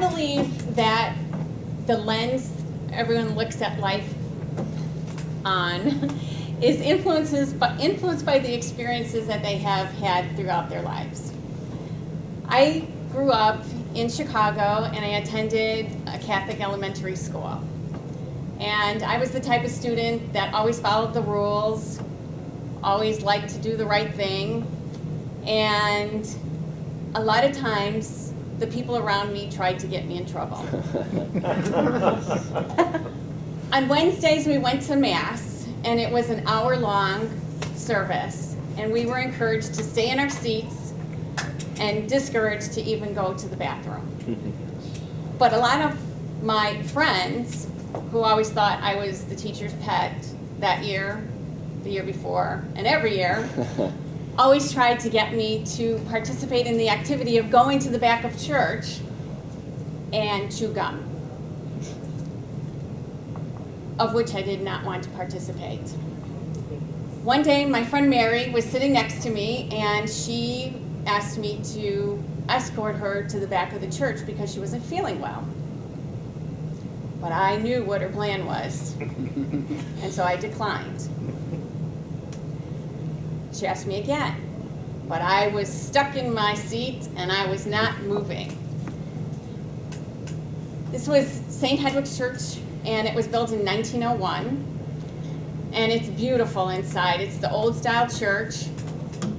believe that the lens everyone looks at life on is influenced by the experiences that they have had throughout their lives. I grew up in Chicago and I attended a Catholic elementary school. And I was the type of student that always followed the rules, always liked to do the right thing, and a lot of times the people around me tried to get me in trouble. On Wednesdays we went to Mass, and it was an hour-long service, and we were encouraged to stay in our seats and discouraged to even go to the bathroom. But a lot of my friends, who always thought I was the teacher's pet that year, the year before, and every year, always tried to get me to participate in the activity of going to the back of church and chew gum, of which I did not want to participate. One day, my friend Mary was sitting next to me, and she asked me to escort her to the back of the church because she wasn't feeling well. But I knew what her plan was, and so I declined. She asked me again, but I was stuck in my seat and I was not moving. This was St. Hedwig's Church, and it was built in 1901, and it's beautiful inside. It's the old style church,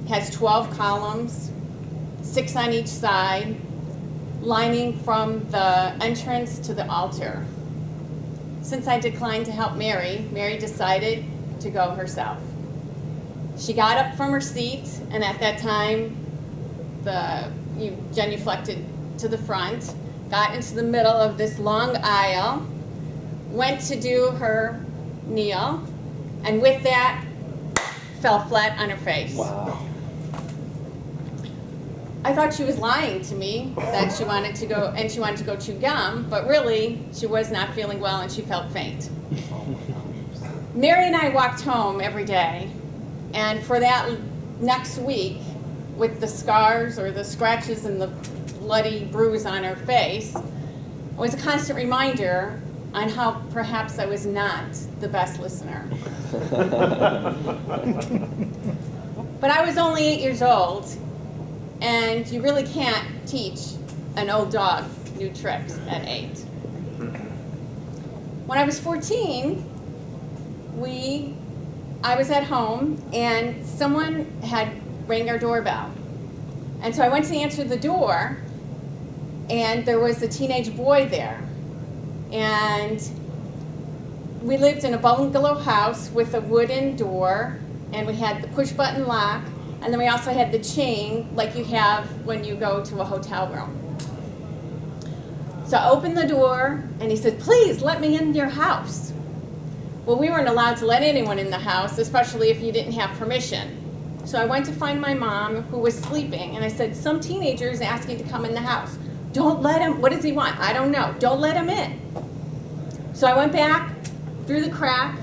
has 12 columns, 6 on each side, lining from the entrance to the altar. Since I declined to help Mary, Mary decided to go herself. She got up from her seat, and at that time, genuflected to the front, got into the middle of this long aisle, went to do her kneel, and with that, fell flat on her face. Wow. I thought she was lying to me, that she wanted to go chew gum, but really, she was not feeling well and she felt faint. Mary and I walked home every day, and for that next week, with the scars or the scratches and the bloody bruise on her face, it was a constant reminder on how perhaps I was not the best listener. But I was only 8 years old, and you really can't teach an old dog new tricks at 8. When I was 14, I was at home, and someone had rang our doorbell. And so I went to answer the door, and there was a teenage boy there. And we lived in a bungalow house with a wooden door, and we had the push-button lock, and then we also had the chain like you have when you go to a hotel room. So I opened the door, and he said, "Please let me in your house." Well, we weren't allowed to let anyone in the house, especially if you didn't have permission. So I went to find my mom, who was sleeping, and I said, "Some teenager is asking to come in the house. Don't let him, what does he want? I don't know. Don't let him in." So I went back through the crack,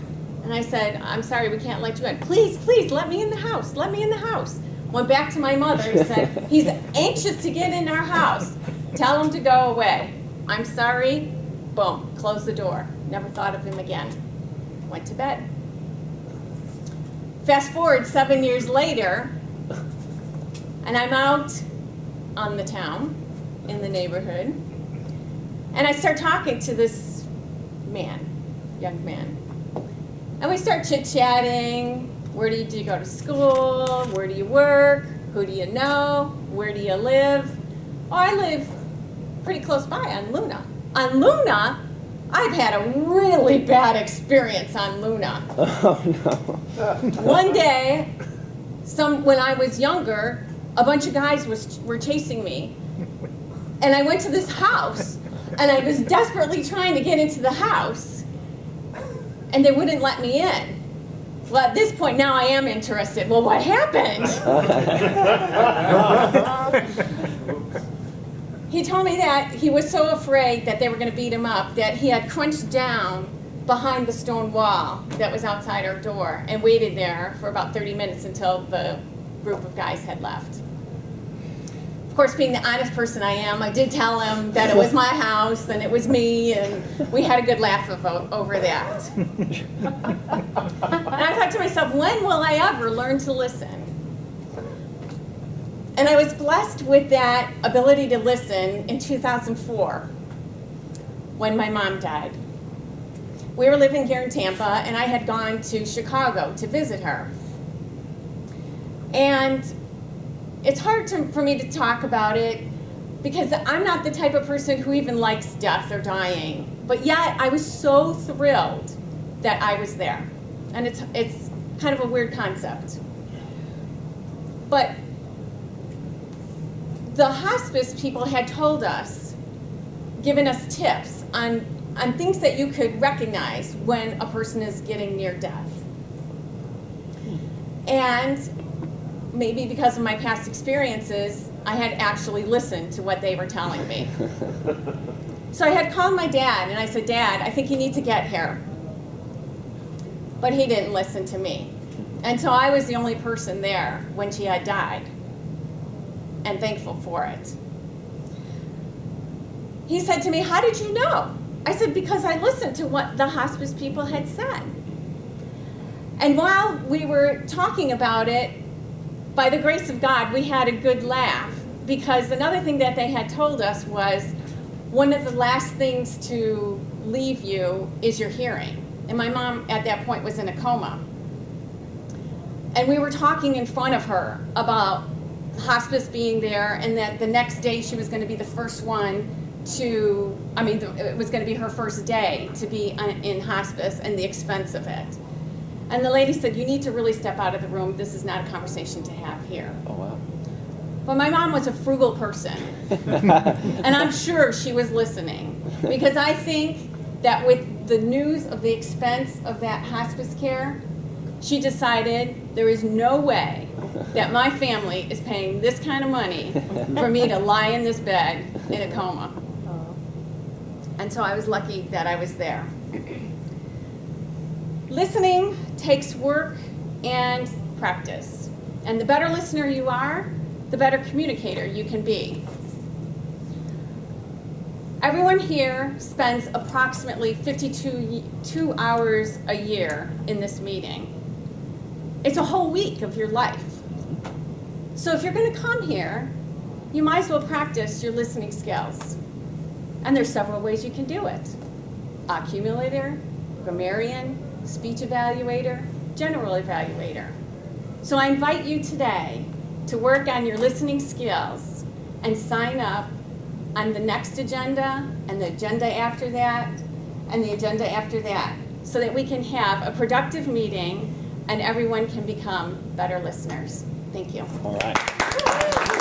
and I said, "I'm sorry, we can't let you in. Please, please, let me in the house. Let me in the house." Went back to my mother and said, "He's anxious to get in our house. Tell him to go away." "I'm sorry." Boom, closed the door. Never thought of him again. Went to bed. Fast forward 7 years later, and I'm out on the town, in the neighborhood, and I start talking to this young man. And we start chit-chatting. Where do you go to school? Where do you work? Who do you know? Where do you live? Oh, I live pretty close by on Luna. On Luna, I've had a really bad experience on Luna. Oh, no. One day, when I was younger, a bunch of guys were chasing me. And I went to this house, and I was desperately trying to get into the house, and they wouldn't let me in. Well, at this point, now I am interested. Well, what happened? He told me that he was so afraid that they were going to beat him up that he had crunched down behind the stone wall that was outside our door and waited there for about 30 minutes until the group of guys had left. Of course, being the honest person I am, I did tell him that it was my house and it was me, and we had a good laugh over that. And I thought to myself, when will I ever learn to listen? And I was blessed with that ability to listen in 2004 when my mom died. We were living here in Tampa, and I had gone to Chicago to visit her. And it's hard for me to talk about it because I'm not the type of person who even likes death or dying. But yet, I was so thrilled that I was there. And it's kind of a weird concept. But the hospice people had told us, given us tips on things that you could recognize when a person is getting near death. And maybe because of my past experiences, I had actually listened to what they were telling me. So I had called my dad, and I said, Dad, I think you need to get here. But he didn't listen to me. And so I was the only person there when she had died, and thankful for it. He said to me, how did you know? I said, because I listened to what the hospice people had said. And while we were talking about it, by the grace of God, we had a good laugh, because another thing that they had told us was one of the last things to leave you is your hearing. And my mom at that point was in a coma. And we were talking in front of her about hospice being there, and that the next day she was going to be the first one to, it was going to be her first day to be in hospice and the expense of it. And the lady said, you need to really step out of the room. This is not a conversation to have here. Oh, wow. But my mom was a frugal person. And I'm sure she was listening. Because I think that with the news of the expense of that hospice care, she decided there is no way that my family is paying this kind of money for me to lie in this bed in a coma. And so I was lucky that I was there. Listening takes work and practice. And the better listener you are, the better communicator you can be. Everyone here spends approximately 52 hours a year in this meeting. It's a whole week of your life. So if you're going to come here, you might as well practice your listening skills. And there's several ways you can do it. Accumulator, grammarian, speech evaluator, general evaluator. So I invite you today to work on your listening skills and sign up on the next agenda and the agenda after that and the agenda after that, so that we can have a productive meeting and everyone can become better listeners. Thank you. All right.